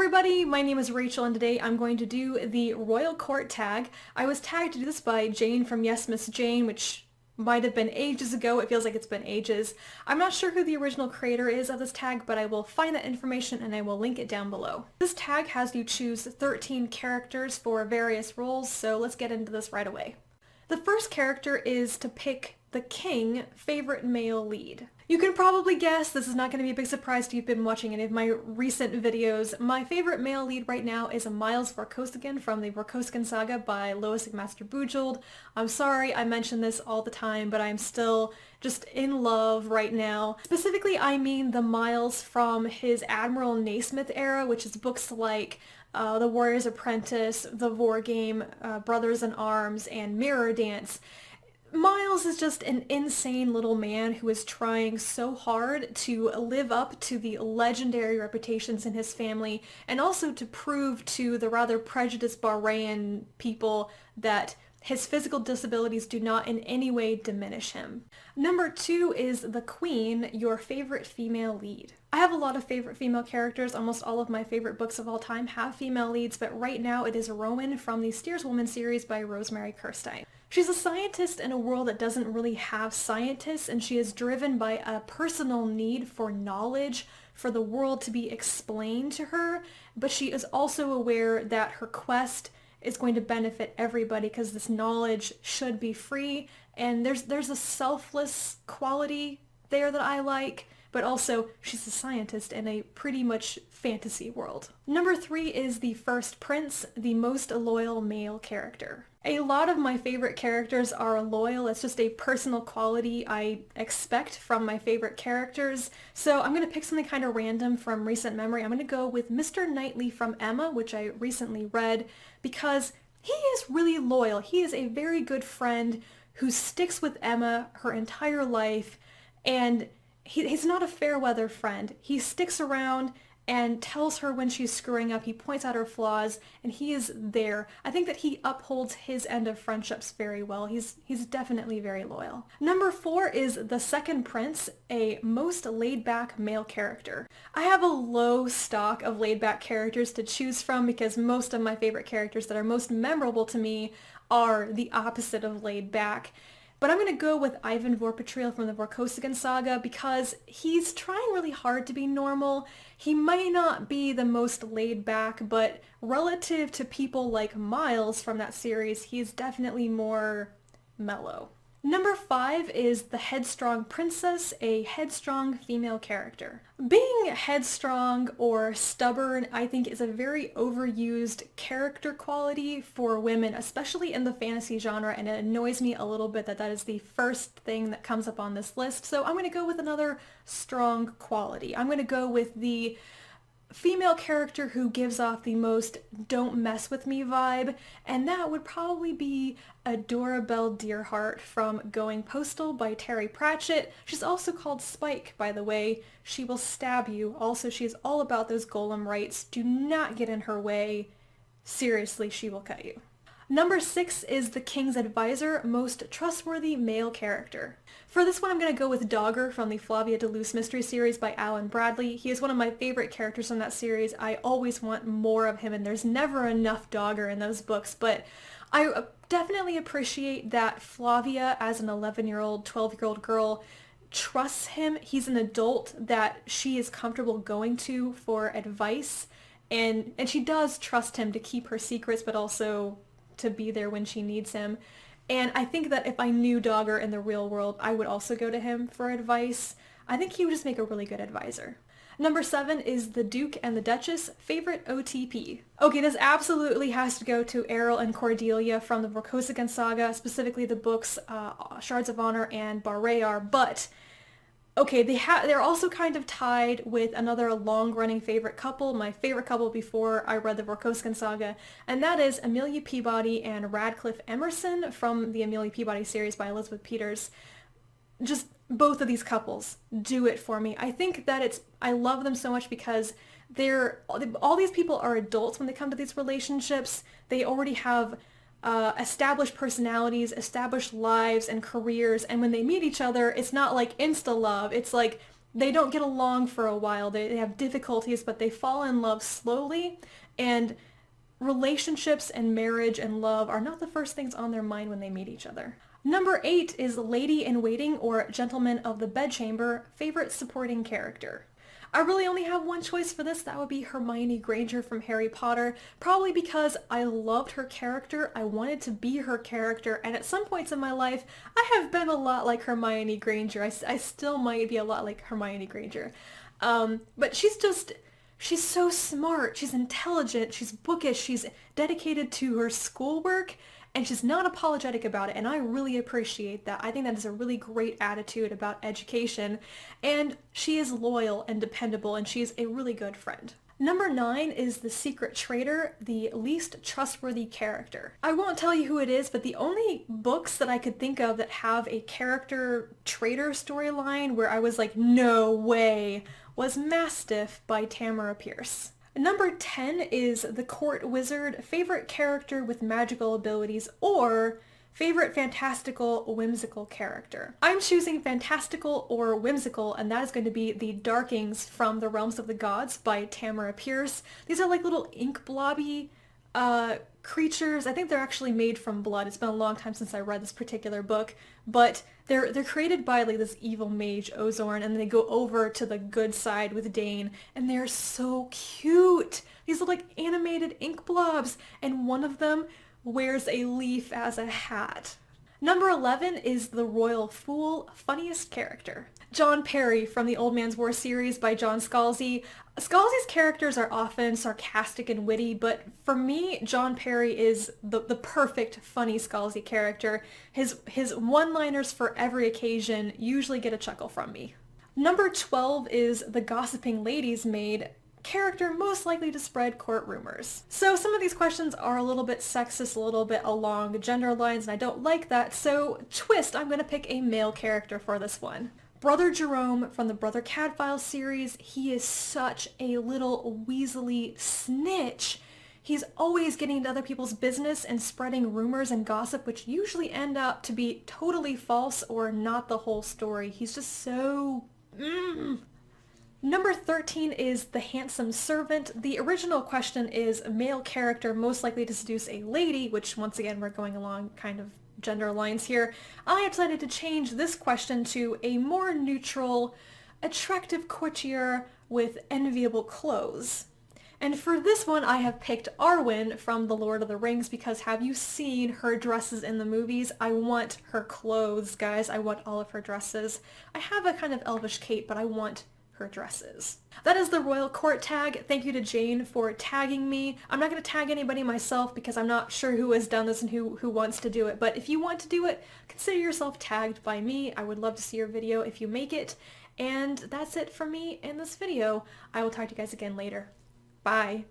everybody, my name is Rachel and today I'm going to do the Royal Court tag. I was tagged to do this by Jane from Yes Miss Jane, which might have been ages ago. It feels like it's been ages. I'm not sure who the original creator is of this tag, but I will find that information and I will link it down below. This tag has you choose 13 characters for various roles, so let's get into this right away. The first character is to pick the king favorite male lead. You can probably guess, this is not going to be a big surprise if you've been watching any of my recent videos. My favorite male lead right now is Miles Vorkosigan from the Vorkosigan Saga by Lois McMaster Bujold. I'm sorry I mention this all the time, but I'm still just in love right now. Specifically, I mean the Miles from his Admiral Naismith era, which is books like The Warrior's Apprentice, The War Game, Brothers in Arms, and Mirror Dance. Miles is just an insane little man who is trying so hard to live up to the legendary reputations in his family and also to prove to the rather prejudiced Bahrain people that his physical disabilities do not in any way diminish him. Number 2 is the Queen, your favorite female lead. I have a lot of favorite female characters. Almost all of my favorite books of all time have female leads, but right now it is Rowan from the Steerswoman series by Rosemary Kirstein. She's a scientist in a world that doesn't really have scientists, and she is driven by a personal need for knowledge, for the world to be explained to her, but she is also aware that her quest is going to benefit everybody because this knowledge should be free, and there's a selfless quality there that I like, but also she's a scientist in a pretty much fantasy world. Number 3 is the first prince, the most loyal male character. A lot of my favorite characters are loyal. It's just a personal quality I expect from my favorite characters. So I'm going to pick something kind of random from recent memory. I'm going to go with Mr. Knightley from Emma, which I recently read, because he is really loyal. He is a very good friend who sticks with Emma her entire life, and he's not a fair weather friend. He sticks around and tells her when she's screwing up. He points out her flaws, and he is there. I think that he upholds his end of friendships very well. He's definitely very loyal. Number 4 is the second prince, a most laid-back male character. I have a low stock of laid-back characters to choose from because most of my favorite characters that are most memorable to me are the opposite of laid-back. But I'm going to go with Ivan Vorpatriel from the Vorkosigan Saga because he's trying really hard to be normal. He might not be the most laid back, but relative to people like Miles from that series, he's definitely more mellow. Number 5 is the Headstrong Princess, a headstrong female character. Being headstrong or stubborn, I think, is a very overused character quality for women, especially in the fantasy genre, and it annoys me a little bit that that is the first thing that comes up on this list. So I'm going to go with another strong quality. I'm going to go with the female character who gives off the most don't mess with me vibe, and that would probably be Adora Belle Deerheart from Going Postal by Terry Pratchett. She's also called Spike, by the way. She will stab you. Also, she's all about those golem rights. Do not get in her way. Seriously, she will cut you. Number 6 is the King's Advisor, most trustworthy male character. For this one, I'm going to go with Dogger from the Flavia de Luce mystery series by Alan Bradley. He is one of my favorite characters in that series. I always want more of him, and there's never enough Dogger in those books, but I definitely appreciate that Flavia, as an 11-year-old, 12-year-old girl, trusts him. He's an adult that she is comfortable going to for advice, and she does trust him to keep her secrets, but also to be there when she needs him. And I think that if I knew Dogger in the real world, I would also go to him for advice. I think he would just make a really good advisor. Number 7 is the Duke and the Duchess, favorite OTP. Okay, this absolutely has to go to Errol and Cordelia from the Vorkosigan Saga, specifically the books Shards of Honor and Barrayar, but okay, they're also kind of tied with another long-running favorite couple, my favorite couple before I read the Vorkosigan Saga, and that is Amelia Peabody and Radcliffe Emerson from the Amelia Peabody series by Elizabeth Peters. Just both of these couples do it for me. I think that I love them so much because all these people are adults when they come to these relationships. They already have established personalities, established lives and careers, and when they meet each other, it's not like insta-love. It's like They don't get along for a while. They have difficulties, but they fall in love slowly, and relationships and marriage and love are not the first things on their mind when they meet each other. Number 8 is Lady in Waiting or Gentleman of the Bedchamber, favorite supporting character. I really only have one choice for this. That would be Hermione Granger from Harry Potter, probably because I loved her character. I wanted to be her character, and at some points in my life, I have been a lot like Hermione Granger. I still might be a lot like Hermione Granger. But she's so smart, she's intelligent, she's bookish, she's dedicated to her schoolwork, and she's not apologetic about it, and I really appreciate that. I think that is a really great attitude about education, and she is loyal and dependable, and she's a really good friend. Number 9 is the secret traitor, the least trustworthy character. I won't tell you who it is, but the only books that I could think of that have a character traitor storyline where I was like, no way, was Mastiff by Tamara Pierce. Number 10 is the court wizard, favorite character with magical abilities, or favorite fantastical whimsical character. I'm choosing fantastical or whimsical, and that is going to be the Darkings from the Realms of the Gods by Tamara Pierce. These are like little ink blobby creatures. I think they're actually made from blood. It's been a long time since I read this particular book, but they're created by like this evil mage Ozorn, and then they go over to the good side with Dane, and they're so cute. These are like animated ink blobs, and one of them wears a leaf as a hat. Number 11 is the Royal Fool, funniest character. John Perry from the Old Man's War series by John Scalzi. Scalzi's characters are often sarcastic and witty, but for me, John Perry is the perfect funny Scalzi character. His one-liners for every occasion usually get a chuckle from me. Number 12 is the Gossiping Lady's Maid, character most likely to spread court rumors. So some of these questions are a little bit sexist, a little bit along gender lines, and I don't like that, so twist, I'm going to pick a male character for this one. Brother Jerome from the Brother Cadfael series, he is such a little weaselly snitch. He's always getting into other people's business and spreading rumors and gossip, which usually end up to be totally false or not the whole story. He's just so... Number 13 is the handsome servant. The original question is a male character most likely to seduce a lady, which once again we're going along kind of gender lines here. I have decided to change this question to a more neutral, attractive courtier with enviable clothes. And for this one I have picked Arwen from The Lord of the Rings because have you seen her dresses in the movies? I want her clothes, guys. I want all of her dresses. I have a kind of elvish cape, but I want her dresses. That is the Royal Court tag. Thank you to Jane for tagging me. I'm not going to tag anybody myself because I'm not sure who has done this and who wants to do it, but if you want to do it, consider yourself tagged by me. I would love to see your video if you make it. And that's it from me in this video. I will talk to you guys again later. Bye.